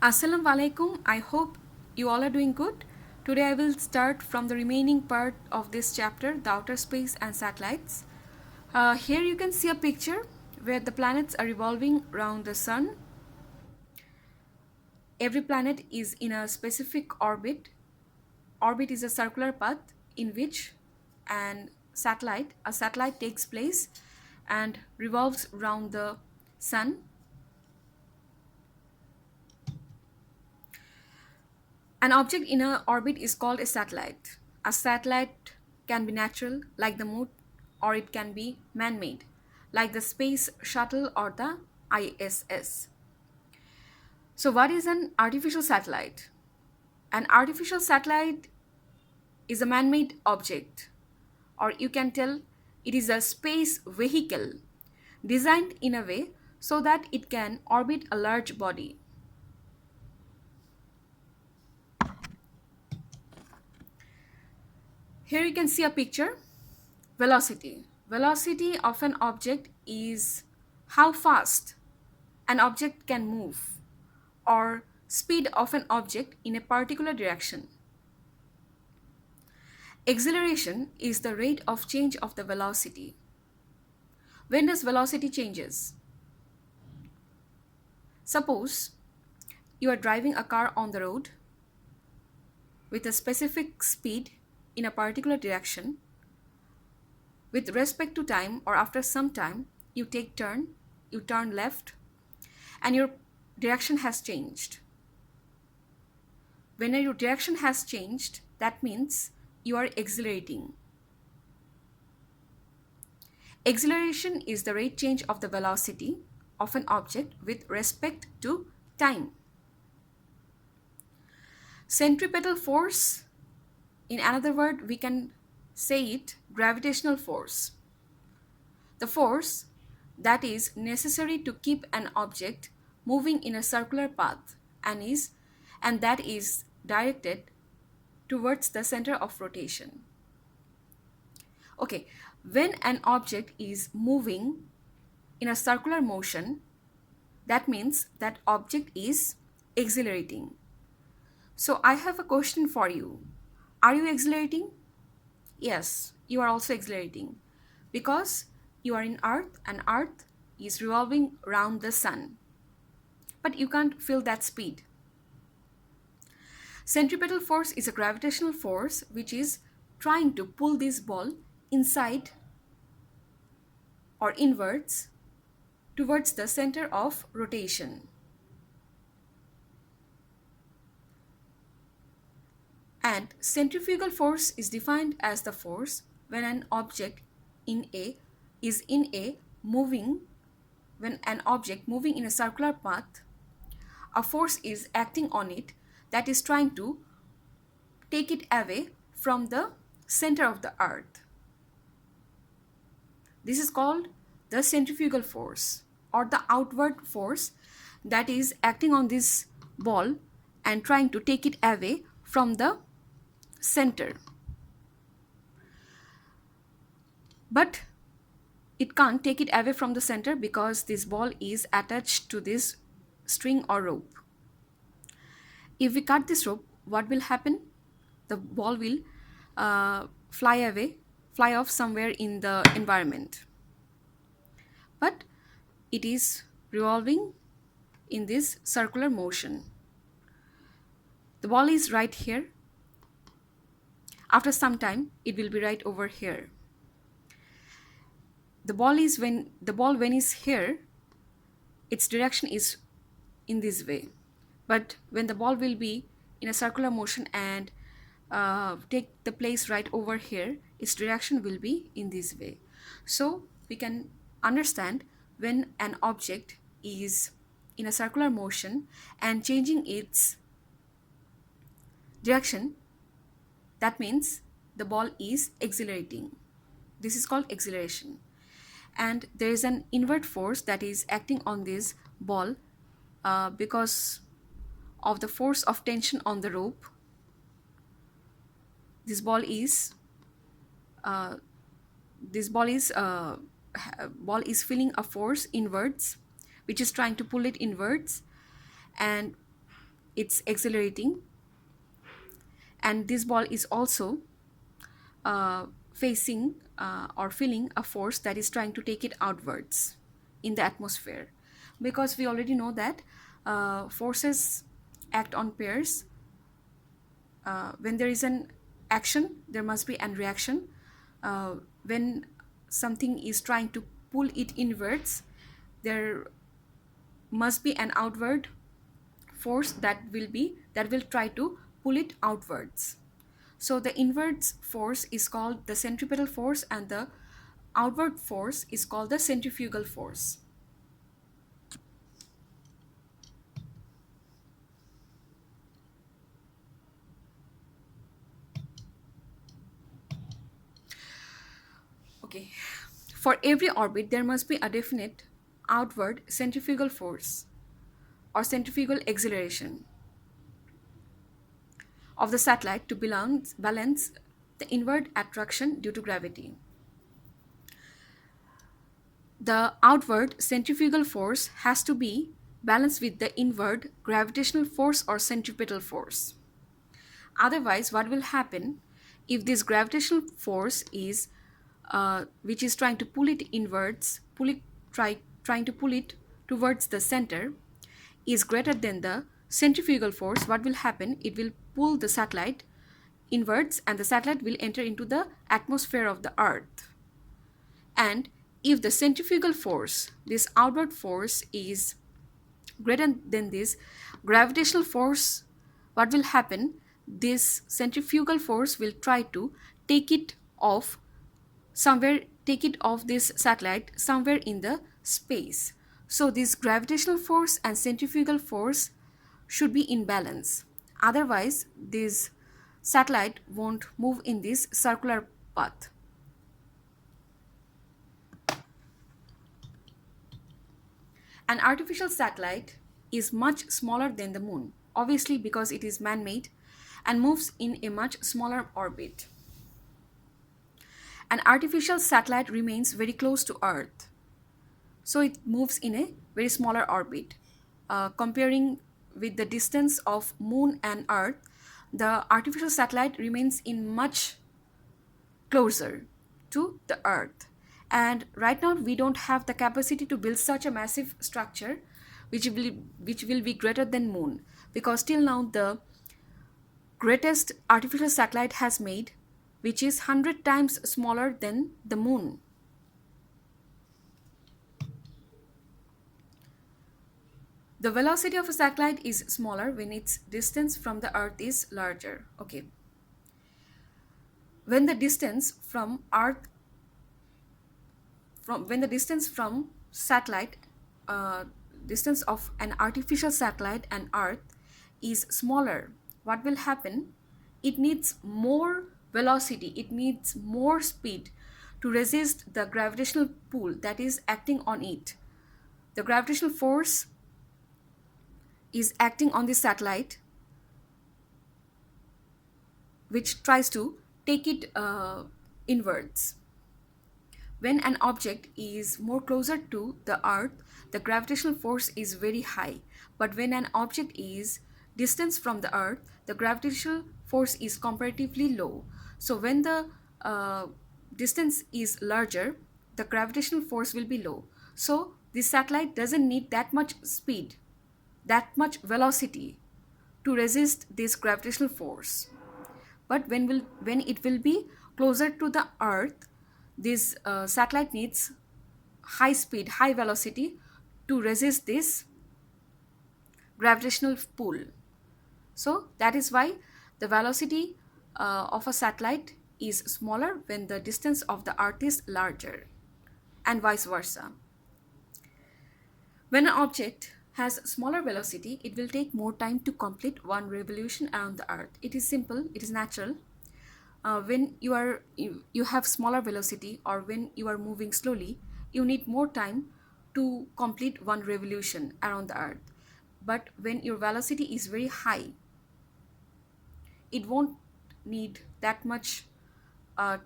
Assalamu alaikum. I hope you all are doing good. Today I will start from the remaining part of this chapter, the outer space and satellites. Here you can see a picture where the planets are revolving around the sun. Every planet is in a specific orbit. Orbit is a circular path in which a satellite takes place and revolves around the sun. An object in an orbit is called a satellite. A satellite can be natural, like the moon, or it can be man made, like the space shuttle or the ISS. So, what is an artificial satellite? An artificial satellite is a man made object, or you can tell it is a space vehicle designed in a way so that it can orbit a large body. Here you can see a picture. Velocity. Velocity of an object is how fast an object can move or speed of an object in a particular direction. Acceleration is the rate of change of the velocity. When does velocity changes? Suppose you are driving a car on the road with a specific speed in a particular direction. With respect to time or after some time, you turn left, and your direction has changed. When your direction has changed, that means you are accelerating. Acceleration is the rate change of the velocity of an object with respect to time. Centripetal force, in another word, we can say it gravitational force. The force that is necessary to keep an object moving in a circular path and that is directed towards the center of rotation. Okay, when an object is moving in a circular motion, that means that object is accelerating. So I have a question for you. Are you accelerating? Yes, you are also accelerating because you are in Earth and Earth is revolving around the sun. But you can't feel that speed. Centripetal force is a gravitational force which is trying to pull this ball inside or inwards towards the center of rotation. And centrifugal force is defined as the force when an object in a is in a moving when an object moving in a circular path, a force is acting on it that is trying to take it away from the center of the earth. This is called the centrifugal force or the outward force that is acting on this ball and trying to take it away from the center. But it can't take it away from the center because this ball is attached to this string or rope. If we cut this rope, what will happen? The ball will fly off somewhere in the environment. But it is revolving in this circular motion. The ball is right here. After some time, it will be right over here. The ball when is here, its direction is in this way. But when the ball will be in a circular motion and take the place right over here, its direction will be in this way. So we can understand when an object is in a circular motion and changing its direction, that means the ball is accelerating. This is called acceleration. And there is an inward force that is acting on this ball because of the force of tension on the rope. This ball is uh, this ball is feeling a force inwards, which is trying to pull it inwards, and it's accelerating, and this ball is also facing or feeling a force that is trying to take it outwards in the atmosphere. Because we already know that forces act on pairs. When there is an action, there must be an reaction. When something is trying to pull it inwards, there must be an outward force that will try to pull it outwards. So the inwards force is called the centripetal force, and the outward force is called the centrifugal force. Okay. For every orbit, there must be a definite outward centrifugal force or centrifugal acceleration of the satellite to balance the inward attraction due to gravity. The outward centrifugal force has to be balanced with the inward gravitational force or centripetal force. Otherwise, what will happen if this gravitational force is which is trying to pull it inwards, trying to pull it towards the center, is greater than the centrifugal force? What will happen? It will pull the satellite inwards, and the satellite will enter into the atmosphere of the Earth. And if the centrifugal force, this outward force, is greater than this gravitational force, what will happen? This centrifugal force will try to take it off take it off this satellite somewhere in the space. So this gravitational force and centrifugal force should be in balance. Otherwise, this satellite won't move in this circular path. An artificial satellite is much smaller than the moon, obviously because it is man-made and moves in a much smaller orbit. An artificial satellite remains very close to Earth, so it moves in a very smaller orbit. Comparing with the distance of moon and Earth, the artificial satellite remains in much closer to the Earth. And right now, we don't have the capacity to build such a massive structure which will be greater than moon, because till now the greatest artificial satellite has made, which is 100 times smaller than the moon. The velocity of a satellite is smaller when its distance from the Earth is larger. Okay. When the distance from Earth from when the distance from satellite distance of an artificial satellite and Earth is smaller, what will happen? It needs more velocity, it needs more speed to resist the gravitational pull that is acting on it. The gravitational force is acting on the satellite, which tries to take it inwards. When an object is more closer to the Earth, the gravitational force is very high. But when an object is distance from the Earth, the gravitational force is comparatively low. So when the distance is larger, the gravitational force will be low. So this satellite doesn't need that much speed, that much velocity to resist this gravitational force. But when it will be closer to the Earth, this satellite needs high speed, high velocity to resist this gravitational pull. So that is why the velocity of a satellite is smaller when the distance of the Earth is larger, and vice versa. When an object has smaller velocity, it will take more time to complete one revolution around the Earth. It is simple, it is natural. When you have smaller velocity, or when you are moving slowly, you need more time to complete one revolution around the Earth. But when your velocity is very high, it won't need that much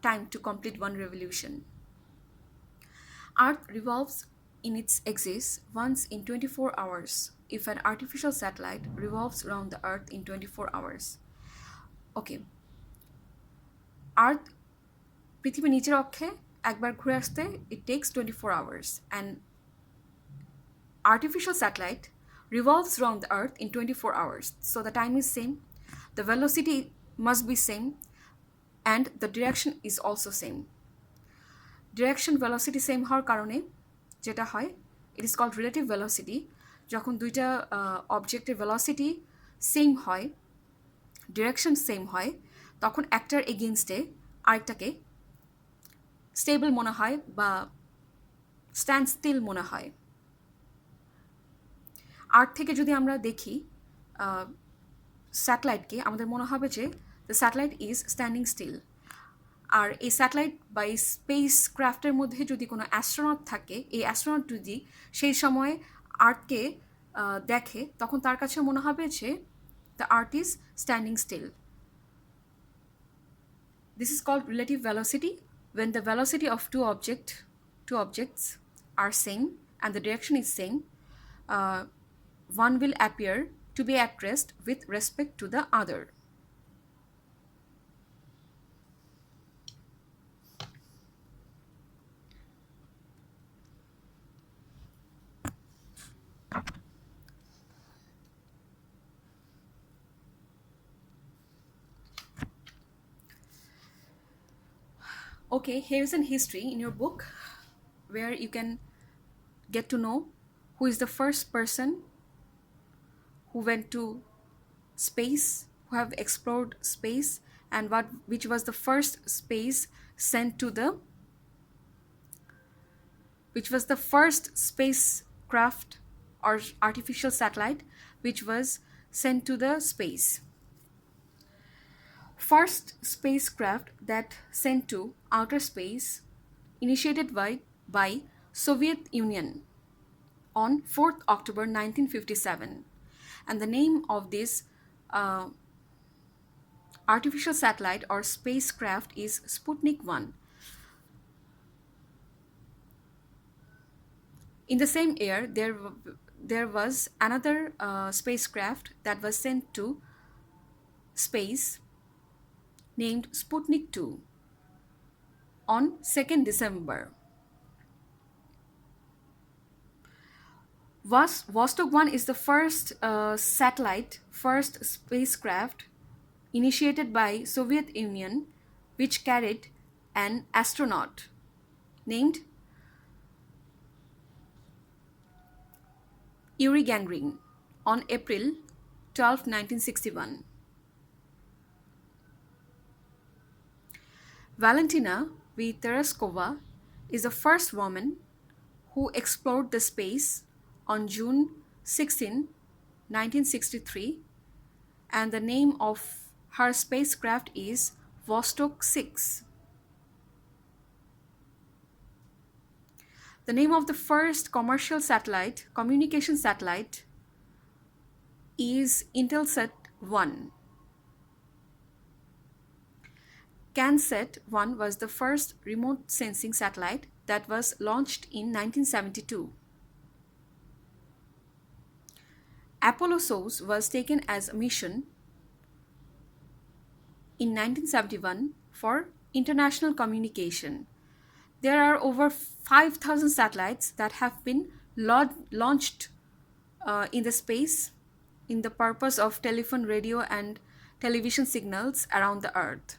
time to complete one revolution. Earth revolves in its axis once in 24 hours. if an artificial satellite revolves around the Earth in 24 hours? Okay, Earth পৃথিবীর নিচের অক্ষে একবার ঘুরে আসতে it takes 24 hours, and artificial satellite revolves around the Earth in 24 hours. So the time is same, the velocity must be same, and the direction is also same. Direction velocity same হওয়ার কারণে যেটা হয়, it is called relative velocity. যখন দুইটা অবজেক্টের velocity same হয়, direction same হয়, তখন একটার এগেনস্টে আরেকটাকে স্টেবল মনে হয় বা স্ট্যান্ড স্টিল মনে হয়। আর্থ থেকে যদি আমরা দেখি স্যাটেলাইটকে, আমাদের মনে হবে যে the satellite is standing still. আর এই স্যাটেলাইট বা এই স্পেস ক্রাফটের মধ্যে যদি কোনো অ্যাস্ট্রোনট থাকে, এই অ্যাস্ট্রোনট যদি সেই সময় আর্থকে দেখে, তখন তার কাছে মনে হবে যে the earth is standing still. This is called relative velocity. When the velocity of two objects are same and the direction is same, one will appear to be at rest with respect to the other. Okay, here's an history in your book where you can get to know who is the first person who went to space, who have explored space, and which was the first space sent to the which was the first spacecraft or artificial satellite which was sent to the space. First spacecraft that sent to outer space initiated by Soviet Union on 4th October 1957, and the name of this artificial satellite or spacecraft is Sputnik 1. In the same year, there was another spacecraft that was sent to space named Sputnik 2 on 2nd December. Vostok 1 is the first first spacecraft initiated by Soviet Union, which carried an astronaut named Yuri Gagarin on April 12, 1961. Valentina V. Tereshkova is the first woman who explored the space on June 16, 1963, and the name of her spacecraft is Vostok 6. The name of the first commercial communication satellite is Intelsat 1. CanSat 1 was the first remote sensing satellite that was launched in 1972. Apollo-Soyuz was taken as a mission in 1971 for international communication. There are over 5,000 satellites that have been launched in the space in the purpose of telephone, radio, and television signals around the Earth.